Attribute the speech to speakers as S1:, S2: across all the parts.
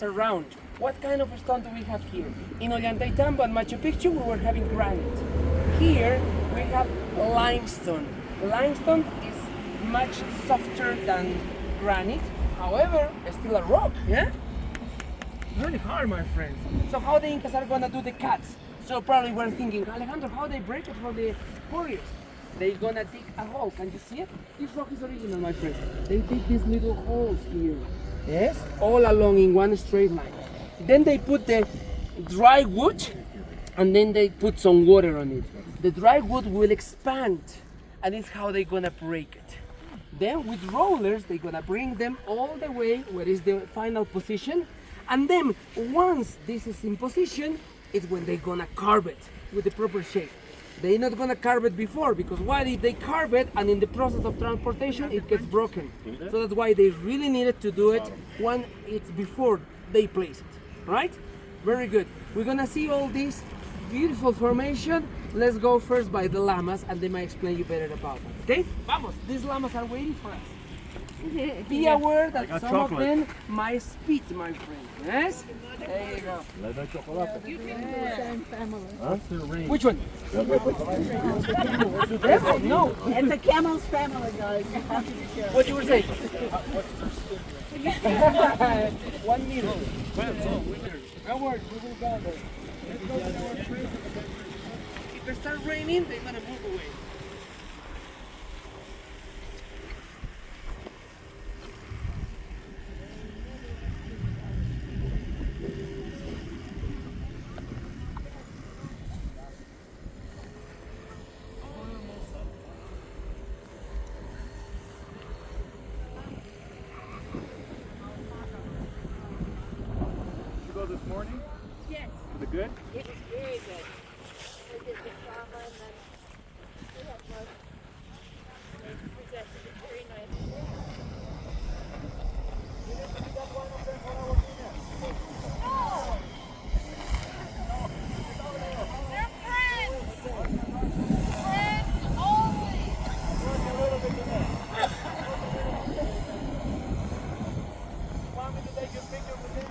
S1: around. What kind of stone do we have here? In Ollantaytambo and Machu Picchu, we were having granite. Here, we have limestone. Limestone is much softer than granite. However, it's still a rock, yeah? Really hard, my friends. So how the Incas are gonna do the cuts? So probably we're thinking, Alejandro, how they break it for the quarries? They're gonna dig a hole. Can you see it? This rock is original, my friends. They dig these little holes here. Yes? All along in one straight line. Then they put the dry wood and then they put some water on it. The dry wood will expand and it's how they're gonna break it. Then with rollers, they're gonna bring them all the way where is the final position. And then once this is in position, it's when they're gonna carve it with the proper shape. They're not gonna carve it before, because what if they carve it and in the process of transportation it gets broken? So that's why they really needed to do it when it's before they place it, right? Very good. We're gonna see all this beautiful formation. Let's go first by the llamas and they might explain you better about them, okay? Vamos, these llamas are waiting for us. Be aware that some of them might spit, my friend. Yes? There you go.
S2: You can do the same family.
S3: Huh?
S1: Which one? No.
S2: It's a camel's family, guys. You have to be careful.
S1: What you were saying? 1 meter. No worries, we will go there. Let's go to our tree. If it starts raining, they're gonna move away.
S3: This morning?
S2: Yes.
S3: Was it good?
S2: It was very good. We did the trauma and then we had most. They presented it very nicely. They're friends! Friends only!
S3: Want me to take a picture with him?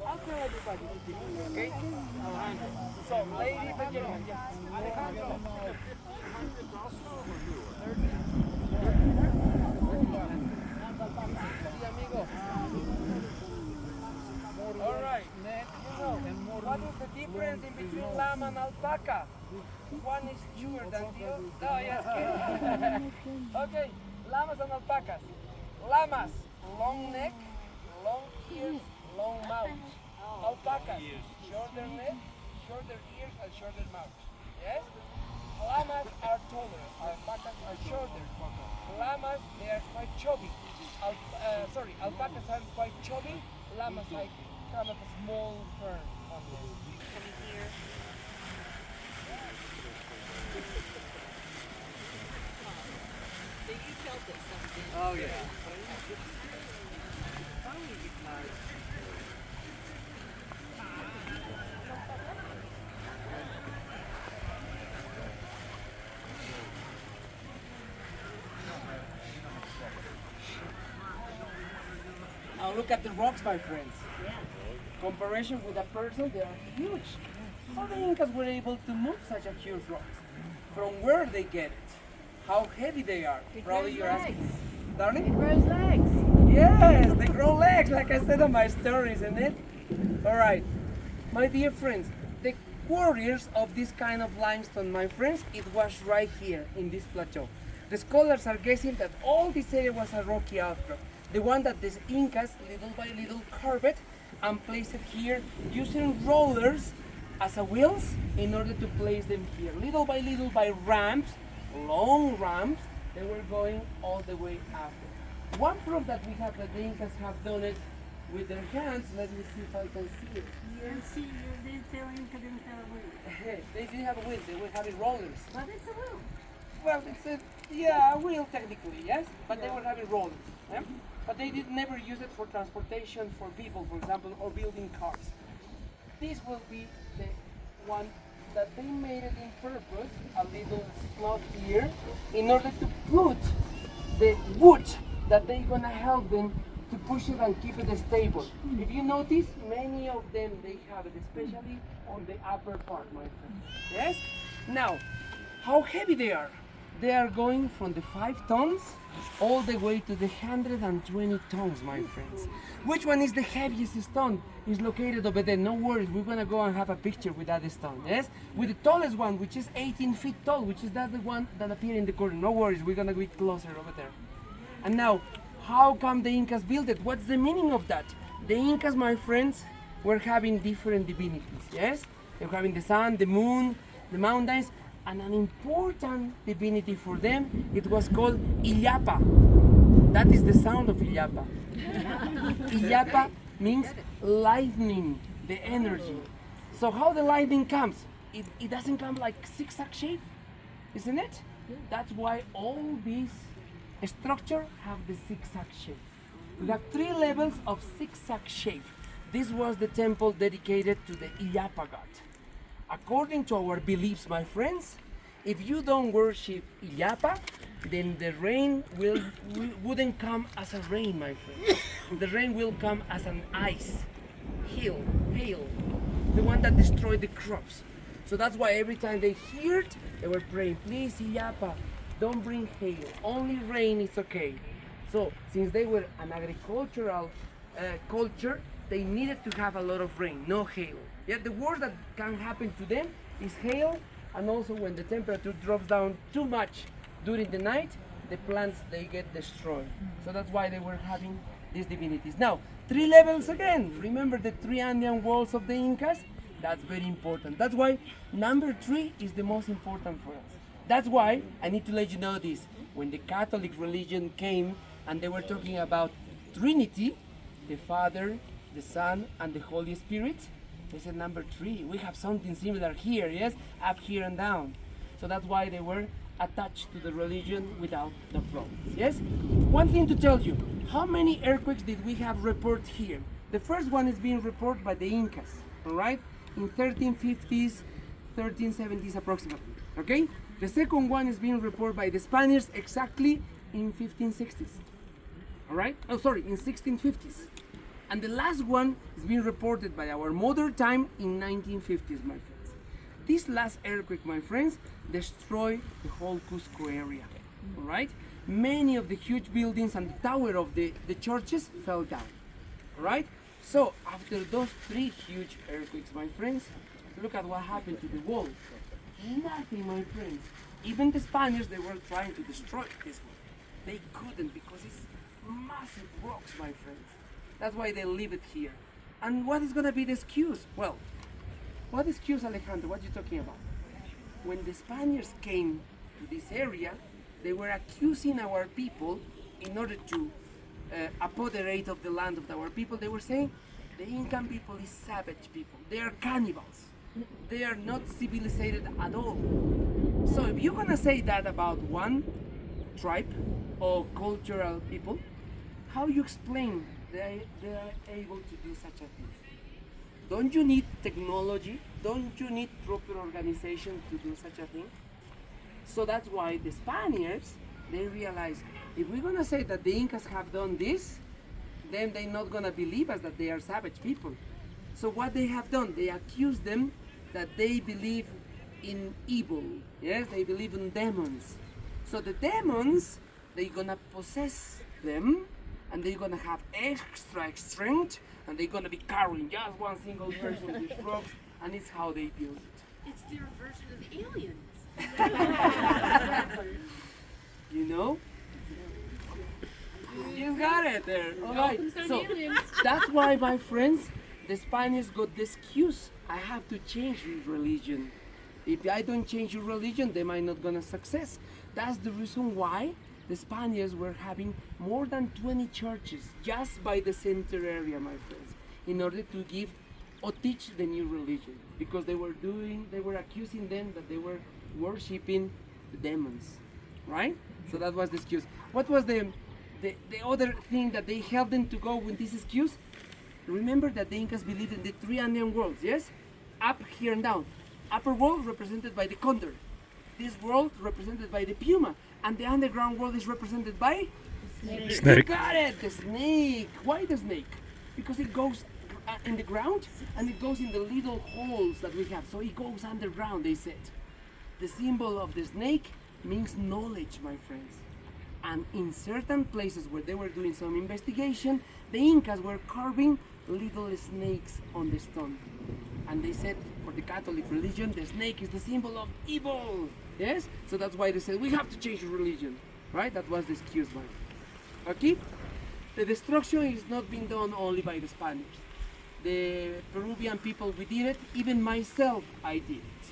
S1: I'll tell everybody. Okay? So, ladies and gentlemen, Alejandro. All right. What is the difference in between llama and alpaca? One is shorter than the other. Oh, yes. Okay, llamas and alpacas. Llamas, long neck, long ears, long mouth. Alpacas, shorter neck, shorter ears, and shorter mouth. Yes? Llamas are taller, alpacas are shorter. Llamas, they are quite chubby. Alpacas are quite chubby. Llamas are kind of a small fur on them. Here.
S2: So you felt it something.
S1: Oh yeah. Now look at the rocks, my friends. Comparison with a person, they are huge. How the Incas were able to move such a huge rocks? From where they get it? How heavy they are? Probably you're asking. Darling?
S2: It grows legs.
S1: Yes, they grow legs, like I said on my story, isn't it? All right, my dear friends, the quarries of this kind of limestone, my friends, it was right here in this plateau. The scholars are guessing that all this area was a rocky outcrop, the one that the Incas little by little carved and placed it here using rollers as a wheels in order to place them here. Little by ramps, long ramps, they were going all the way after. One proof that we have that the Incas have done it with their hands, let me see if I can see it here.
S2: See, you didn't tell Inca didn't have a wheel.
S1: They didn't have a wheel, they were having rollers.
S2: But it's a wheel.
S1: Well, it's a wheel technically, yes, but they were having rollers. Yeah? But they did never use it for transportation for people, for example, or building cars. This will be the one that they made it in purpose, a little slot here, in order to put the wood that they're gonna help them to push it and keep it stable. If you notice, many of them, they have it, especially on the upper part, my friend. Yes? Now, how heavy they are? They are going from the 5 tons all the way to the 120 tons, my friends. Which one is the heaviest stone? Is located over there. No worries, we're gonna go and have a picture with that stone, yes? With the tallest one, which is 18 feet tall, which is that the one that appeared in the corner. No worries, we're gonna be closer over there. And now, how come the Incas built it? What's the meaning of that? The Incas, my friends, were having different divinities, yes? They were having the sun, the moon, the mountains, and an important divinity for them, it was called Illapa. That is the sound of Illapa. Illapa means lightning, the energy. So how the lightning comes? It doesn't come like zigzag shape, isn't it? That's why all these structure have the zigzag shape. We have 3 levels of zigzag shape. This was the temple dedicated to the Illapa god. According to our beliefs, my friends, if you don't worship Illapa, then the rain wouldn't come as a rain, my friends. The rain will come as an ice, hail, the one that destroyed the crops. So that's why every time they heard, they were praying, please Illapa, don't bring hail, only rain is okay. So since they were an agricultural culture, they needed to have a lot of rain, no hail. Yet the worst that can happen to them is hail, and also when the temperature drops down too much during the night, the plants, they get destroyed. So that's why they were having these divinities. Now, 3 levels again. Remember the 3 Andean walls of the Incas? That's very important. That's why number 3 is the most important for us. That's why I need to let you know this. When the Catholic religion came and they were talking about Trinity, the Father, the Son, and the Holy Spirit, they said number 3. We have something similar here, yes? Up here and down. So that's why they were attached to the religion without the problems, yes? One thing to tell you, how many earthquakes did we have reported here? The first one is being reported by the Incas, all right? In 1350s, 1370s approximately, okay? The second one is being reported by the Spaniards exactly in 1560s, all right? Oh, sorry, in 1650s. And the last one is being reported by our modern time in 1950s, my friends. This last earthquake, my friends, destroyed the whole Cusco area, all right? Many of the huge buildings and the tower of the churches fell down, all right? So after those 3 huge earthquakes, my friends, look at what happened to the wall. Nothing, my friends. Even the Spaniards, they were trying to destroy this one. They couldn't because it's massive rocks, my friends. That's why they leave it here. And what is going to be the excuse? Well, what excuse, Alejandro? What are you talking about? When the Spaniards came to this area, they were accusing our people in order to apoderate of the land of our people. They were saying the Incan people is savage people. They are cannibals. They are not civilized at all. So if you're going to say that about one tribe or cultural people, how you explain they are able to do such a thing? Don't you need technology? Don't you need proper organization to do such a thing? So that's why the Spaniards, they realized, if we're gonna say that the Incas have done this, then they're not gonna believe us that they are savage people. So what they have done, they accuse them that they believe in evil. Yes, they believe in demons. So the demons, they're gonna possess them, and they're gonna have extra strength, and they're gonna be carrying just one single person with rocks, and it's how they build it.
S4: It's their version of the aliens.
S1: You know? You got it there. All right. So that's why, my friends, the Spaniards got the excuse. I have to change your religion. If I don't change your religion, they might not gonna success. That's the reason why the Spaniards were having more than 20 churches just by the center area, my friends, in order to give or teach the new religion, because they were accusing them that they were worshipping the demons, right? So that was the excuse. What was the other thing that they helped them to go with this excuse? Remember that the Incas believed in the three Andean worlds, yes? Up, here, and down. Upper world represented by the condor. This world represented by the puma. And the underground world is represented by?
S5: Snake.
S1: You got it, the snake. Why the snake? Because it goes in the ground and it goes in the little holes that we have. So it goes underground, they said. The symbol of the snake means knowledge, my friends. And in certain places where they were doing some investigation, the Incas were carving little snakes on the stone. And they said, for the Catholic religion, the snake is the symbol of evil. Yes? So that's why they said, we have to change the religion. Right? That was the excuse, man. Okay? The destruction is not being done only by the Spaniards. The Peruvian people, we did it. Even myself, I did it.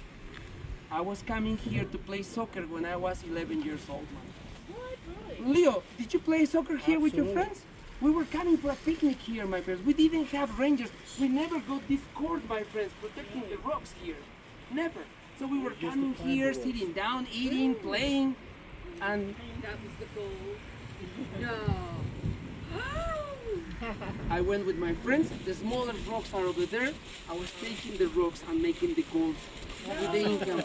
S1: I was coming here to play soccer when I was 11 years old, man.
S4: What? Really?
S1: Leo, did you play soccer here with your friends? We were coming for a picnic here, my friends. We didn't have rangers. We never got this cord, my friends, protecting the rocks here. Never. So we were coming here, sitting down, eating, playing, and
S4: That was the goal. No.
S1: I went with my friends. The smaller rocks are over there. I was taking the rocks and making the goals with the Inca.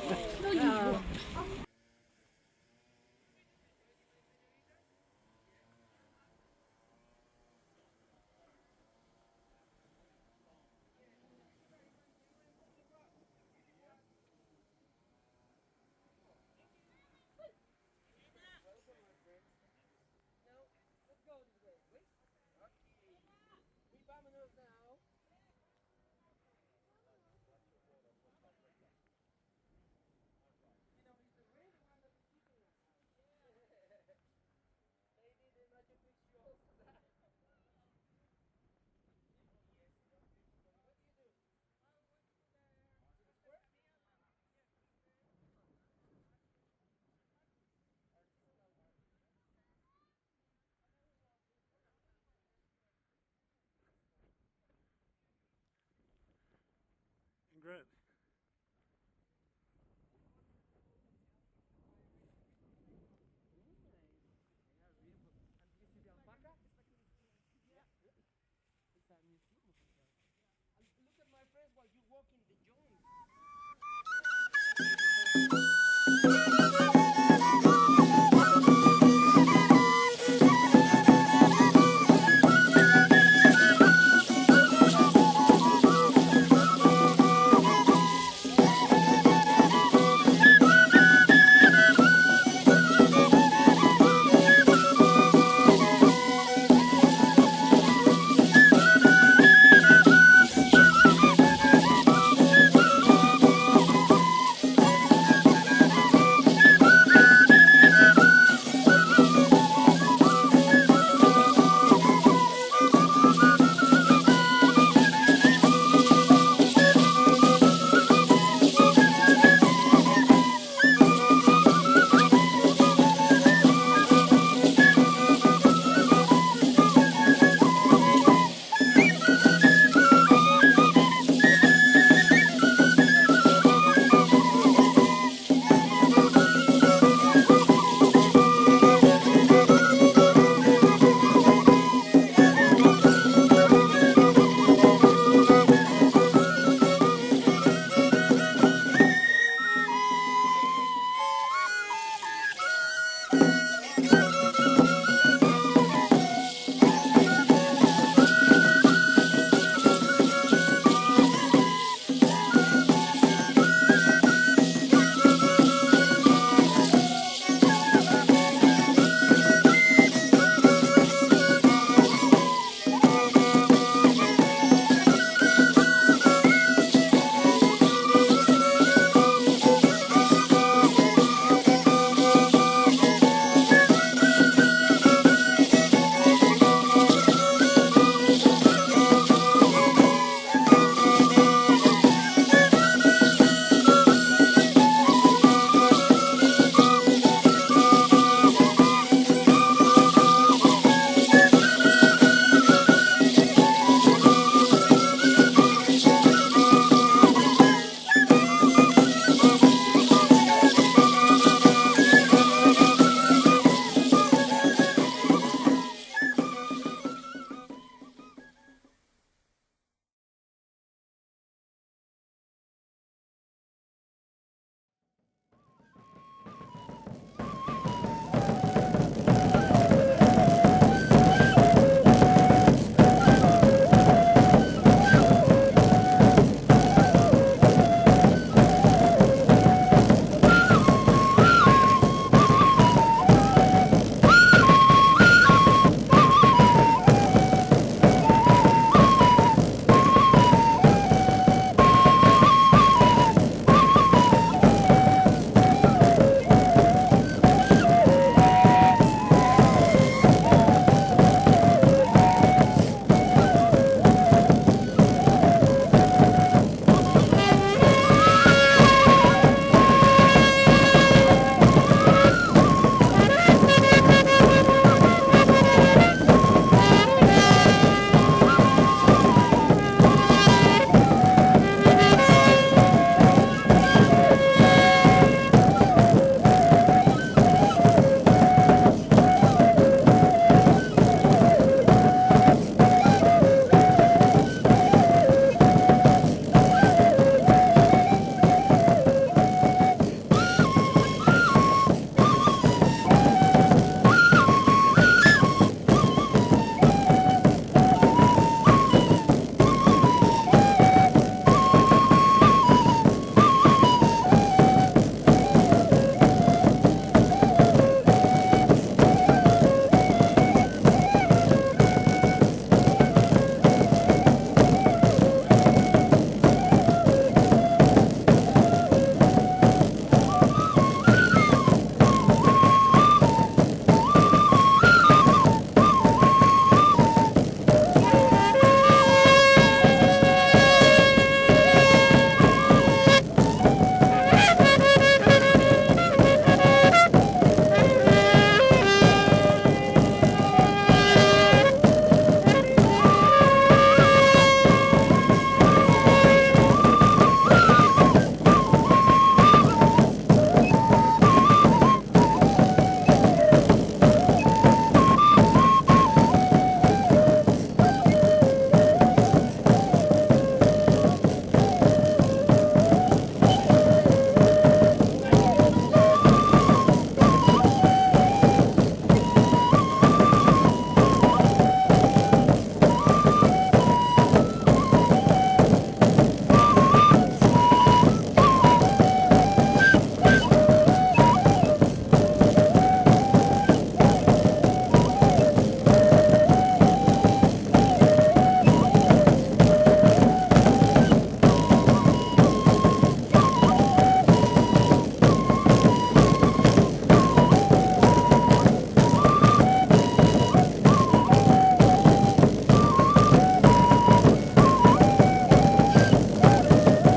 S5: Great.
S1: Look at my friends while you walk in the joint.